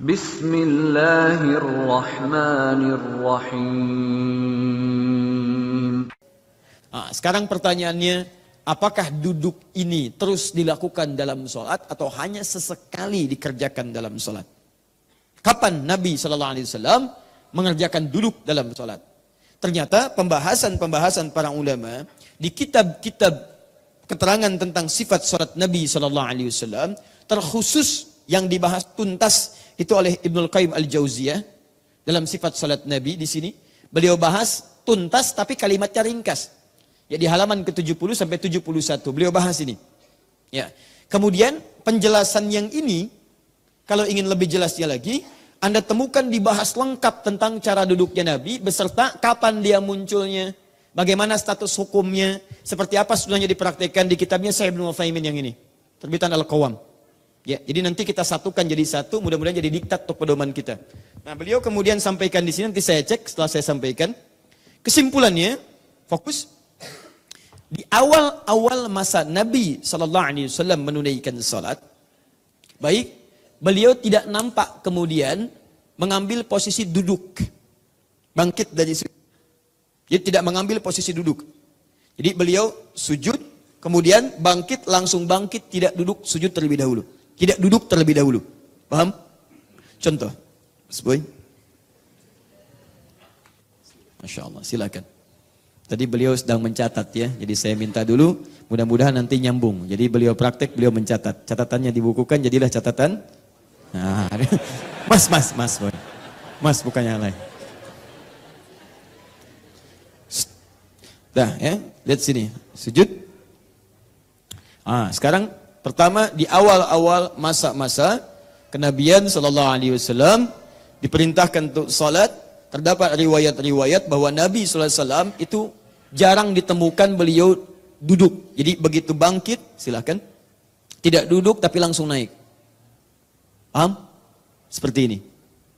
Bismillahirrahmanirrahim. Sekarang pertanyaannya, apakah duduk ini terus dilakukan dalam sholat atau hanya sesekali dikerjakan dalam sholat? Kapan Nabi SAW mengerjakan duduk dalam sholat? Ternyata pembahasan para ulama di kitab-kitab keterangan tentang sifat sholat Nabi SAW terkhusus yang dibahas tuntas itu oleh Ibnul Qayyim Al-Jauziyah dalam sifat sholat Nabi. Di sini beliau bahas tuntas tapi kalimatnya ringkas. Ya, di halaman ke-70 sampai 71 beliau bahas ini. Ya. Kemudian penjelasan yang ini kalau ingin lebih jelasnya lagi, Anda temukan dibahas lengkap tentang cara duduknya Nabi beserta kapan dia munculnya, bagaimana status hukumnya, seperti apa sebenarnya dipraktikkan di kitabnya Syekh Ibnu Utsaimin yang ini, terbitan Al-Qawam. Ya, jadi nanti kita satukan jadi satu, mudah-mudahan jadi diktat untuk pedoman kita. Nah, beliau kemudian sampaikan di sini, nanti saya cek setelah saya sampaikan. Kesimpulannya, fokus. Di awal-awal masa Nabi SAW menunaikan salat, baik, beliau tidak nampak kemudian mengambil posisi duduk, bangkit dari sujud. Jadi tidak mengambil posisi duduk. Jadi beliau sujud, kemudian bangkit, langsung bangkit, tidak duduk, sujud terlebih dahulu. Tidak duduk terlebih dahulu. Paham? Contoh. Mas Boy. Masya Allah, silakan. Tadi beliau sedang mencatat ya, jadi saya minta dulu, mudah-mudahan nanti nyambung. Jadi beliau praktek, beliau mencatat. Catatannya dibukukan, jadilah catatan. Nah, Mas Boy. Mas bukan yang lain. Dah ya, lihat sini. Sujud. Sekarang pertama di awal-awal masa-masa kenabian SAW diperintahkan untuk salat. Terdapat riwayat-riwayat bahwa Nabi SAW itu jarang ditemukan beliau duduk. Jadi begitu bangkit, silakan. Tidak duduk tapi langsung naik. Paham? Seperti ini.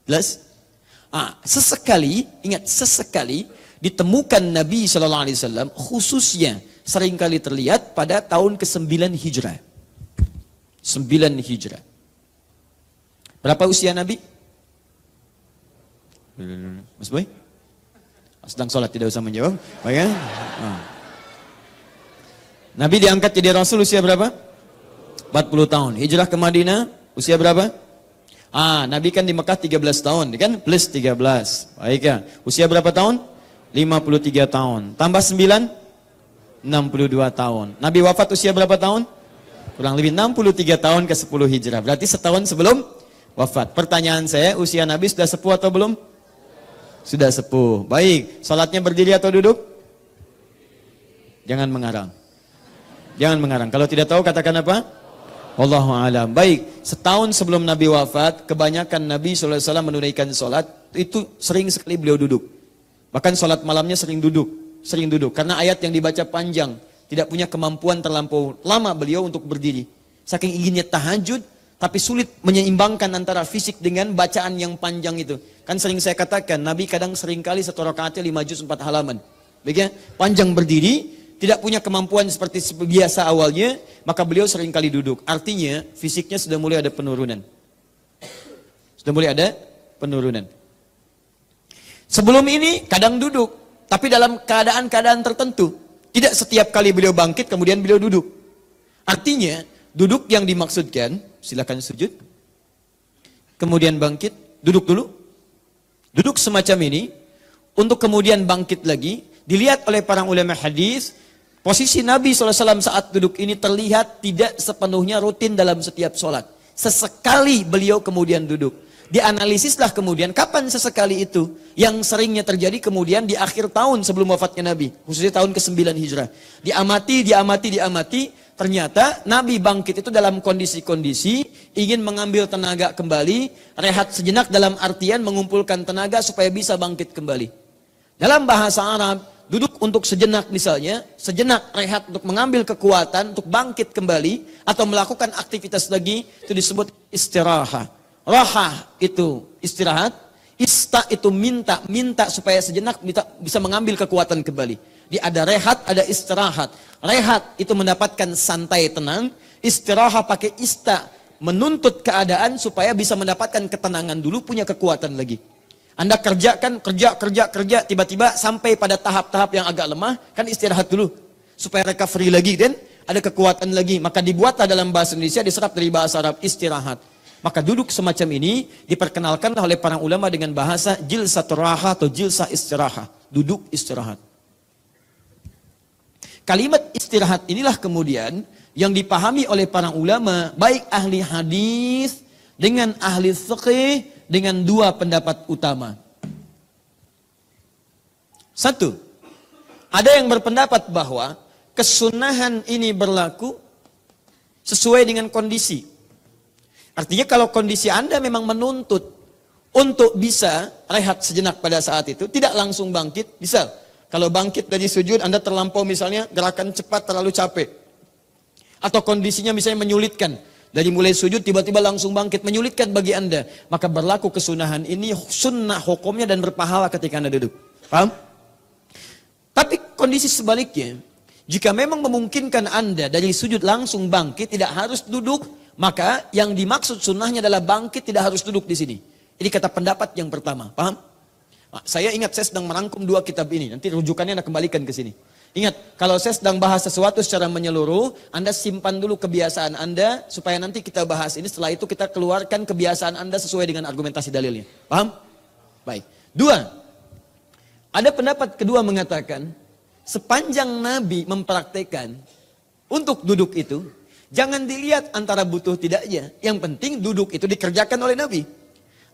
Jelas? Sesekali, ingat sesekali ditemukan Nabi SAW khususnya seringkali terlihat pada tahun ke-9 Hijrah. 9 Hijrah. Berapa usia Nabi? Mas Boy? Sedang sholat, tidak usah menjawab. Baik ya? Nabi diangkat jadi Rasul usia berapa? 40 tahun. Hijrah ke Madinah usia berapa? Nabi kan di Mekah 13 tahun, kan? Plus 13. Baik ya. Usia berapa tahun? 53 tahun. Tambah 9? 62 tahun. Nabi wafat usia berapa tahun? Kurang lebih 63 tahun ke 10 Hijrah. Berarti setahun sebelum wafat. Pertanyaan saya, usia Nabi sudah sepuh atau belum? Sudah sepuh. Baik, salatnya berdiri atau duduk? Jangan mengarang. Jangan mengarang. Kalau tidak tahu katakan apa? Wallahu a'lam. Baik, setahun sebelum Nabi wafat, kebanyakan Nabi SAW menunaikan salat itu sering sekali beliau duduk. Bahkan salat malamnya sering duduk. Karena ayat yang dibaca panjang. Tidak punya kemampuan terlampau lama beliau untuk berdiri. Saking inginnya tahajud, tapi sulit menyeimbangkan antara fisik dengan bacaan yang panjang itu. Kan sering saya katakan, Nabi kadang seringkali satu rakaatnya 5 juz 4 halaman. Baik ya? Panjang berdiri, tidak punya kemampuan seperti biasa awalnya, maka beliau seringkali duduk. Artinya, fisiknya sudah mulai ada penurunan. Sebelum ini, kadang duduk. Tapi dalam keadaan-keadaan tertentu. Tidak setiap kali beliau bangkit, kemudian beliau duduk. Artinya, duduk yang dimaksudkan, silakan sujud. Kemudian bangkit, duduk dulu. Duduk semacam ini, untuk kemudian bangkit lagi, dilihat oleh para ulama hadis, posisi Nabi SAW saat duduk ini terlihat tidak sepenuhnya rutin dalam setiap sholat. Sesekali beliau kemudian duduk. Dianalisislah kemudian kapan sesekali itu yang seringnya terjadi kemudian di akhir tahun sebelum wafatnya Nabi, khususnya tahun ke-9 Hijrah. Diamati, ternyata Nabi bangkit itu dalam kondisi-kondisi ingin mengambil tenaga kembali, rehat sejenak dalam artian mengumpulkan tenaga supaya bisa bangkit kembali. Dalam bahasa Arab, duduk untuk sejenak misalnya, sejenak rehat untuk mengambil kekuatan, untuk bangkit kembali, atau melakukan aktivitas lagi, itu disebut istirahat. Rahah itu istirahat, ista itu minta supaya sejenak bisa mengambil kekuatan kembali. Dia ada rehat, ada istirahat. Rehat itu mendapatkan santai tenang, istirahat pakai ista, menuntut keadaan supaya bisa mendapatkan ketenangan dulu, punya kekuatan lagi. Anda kerjakan, kerja, tiba-tiba sampai pada tahap-tahap yang agak lemah, kan istirahat dulu. Supaya recovery lagi, dan ada kekuatan lagi. Maka dibuatlah dalam bahasa Indonesia, diserap dari bahasa Arab, istirahat. Maka duduk semacam ini diperkenalkanlah oleh para ulama dengan bahasa jilsatur raha atau jilsah istirahat. Duduk istirahat. Kalimat istirahat inilah kemudian yang dipahami oleh para ulama, baik ahli hadis dengan ahli fiqih, dengan dua pendapat utama. Satu, ada yang berpendapat bahwa kesunahan ini berlaku sesuai dengan kondisi. Artinya kalau kondisi Anda memang menuntut untuk bisa rehat sejenak pada saat itu, tidak langsung bangkit. Misal, kalau bangkit dari sujud Anda terlampau misalnya, gerakan cepat terlalu capek. Atau kondisinya misalnya menyulitkan. Dari mulai sujud tiba-tiba langsung bangkit, menyulitkan bagi Anda. Maka berlaku kesunahan ini, sunnah hukumnya dan berpahala ketika Anda duduk. Paham? Tapi kondisi sebaliknya, jika memang memungkinkan Anda dari sujud langsung bangkit, tidak harus duduk, maka yang dimaksud sunnahnya adalah bangkit, tidak harus duduk di sini. Ini kata pendapat yang pertama, paham? Nah, saya ingat saya sedang merangkum dua kitab ini, nanti rujukannya Anda kembalikan ke sini. Ingat, kalau saya sedang bahas sesuatu secara menyeluruh, Anda simpan dulu kebiasaan Anda, supaya nanti kita bahas ini, setelah itu kita keluarkan kebiasaan Anda sesuai dengan argumentasi dalilnya. Paham? Baik. Dua, ada pendapat kedua mengatakan, sepanjang Nabi mempraktekkan untuk duduk itu, jangan dilihat antara butuh tidaknya. Yang penting duduk itu dikerjakan oleh Nabi.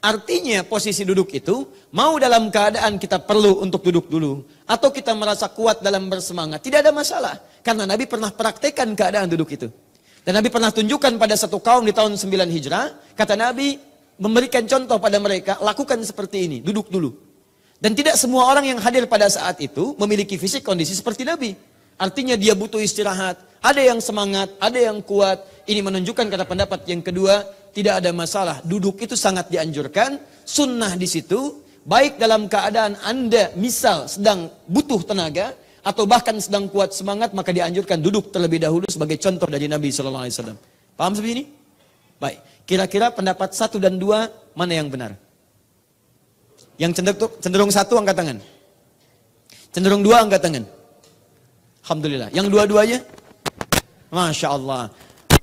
Artinya posisi duduk itu, mau dalam keadaan kita perlu untuk duduk dulu, atau kita merasa kuat dalam bersemangat, tidak ada masalah. Karena Nabi pernah praktekkan keadaan duduk itu. Dan Nabi pernah tunjukkan pada satu kaum di tahun 9 Hijrah, kata Nabi memberikan contoh pada mereka, lakukan seperti ini, duduk dulu. Dan tidak semua orang yang hadir pada saat itu memiliki fisik kondisi seperti Nabi. Artinya dia butuh istirahat, ada yang semangat, ada yang kuat. Ini menunjukkan kata pendapat yang kedua, tidak ada masalah. Duduk itu sangat dianjurkan, sunnah di situ, baik dalam keadaan Anda misal sedang butuh tenaga, atau bahkan sedang kuat semangat, maka dianjurkan duduk terlebih dahulu sebagai contoh dari Nabi SAW. Paham seperti ini? Baik, kira-kira pendapat 1 dan 2, mana yang benar? Yang cenderung 1 angkat tangan. Cenderung 2 angkat tangan. Alhamdulillah. Yang dua-duanya? Masya Allah.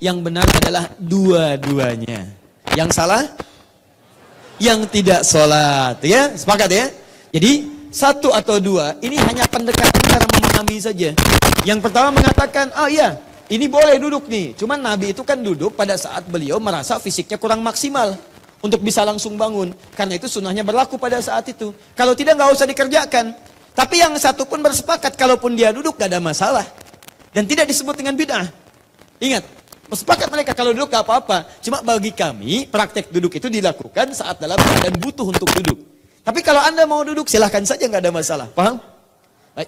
Yang benar adalah dua-duanya. Yang salah? Yang tidak sholat. Ya, sepakat ya? Jadi, 1 atau 2, ini hanya pendekatan cara memahami saja. Yang pertama mengatakan, iya, ini boleh duduk nih. Cuman Nabi itu kan duduk pada saat beliau merasa fisiknya kurang maksimal untuk bisa langsung bangun. Karena itu sunnahnya berlaku pada saat itu. Kalau tidak, nggak usah dikerjakan. Tapi yang satu pun bersepakat, kalaupun dia duduk gak ada masalah. Dan tidak disebut dengan bid'ah. Ingat, bersepakat mereka kalau duduk gak apa-apa. Cuma bagi kami, praktek duduk itu dilakukan saat dalam keadaan butuh untuk duduk. Tapi kalau Anda mau duduk, silahkan saja, gak ada masalah. Paham?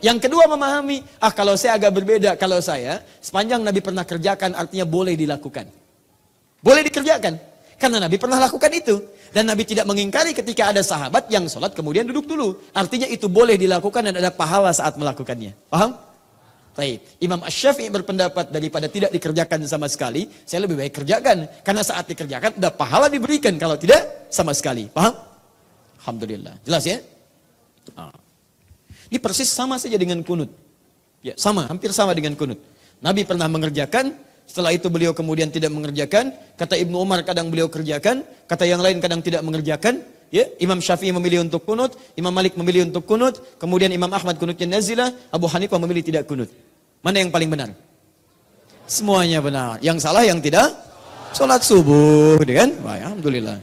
Yang kedua memahami, kalau saya agak berbeda. Kalau saya, sepanjang Nabi pernah kerjakan, artinya boleh dilakukan. Boleh dikerjakan. Karena Nabi pernah lakukan itu. Dan Nabi tidak mengingkari ketika ada sahabat yang sholat kemudian duduk dulu. Artinya itu boleh dilakukan dan ada pahala saat melakukannya. Paham? Baik. Imam Asy-Syafi'i berpendapat daripada tidak dikerjakan sama sekali, saya lebih baik kerjakan. Karena saat dikerjakan ada pahala diberikan. Kalau tidak, sama sekali. Paham? Alhamdulillah. Jelas ya? Ini persis sama saja dengan kunut. Ya, sama, hampir sama dengan kunut. Nabi pernah mengerjakan, setelah itu beliau kemudian tidak mengerjakan. Kata Ibnu Umar kadang beliau kerjakan, kata yang lain kadang tidak mengerjakan. Ya, Imam Syafi'i memilih untuk kunut, Imam Malik memilih untuk kunut, kemudian Imam Ahmad kunutnya nazilah, Abu Hanifah memilih tidak kunut. Mana yang paling benar? Semuanya benar. Yang salah yang tidak? Salat subuh, kan? Alhamdulillah.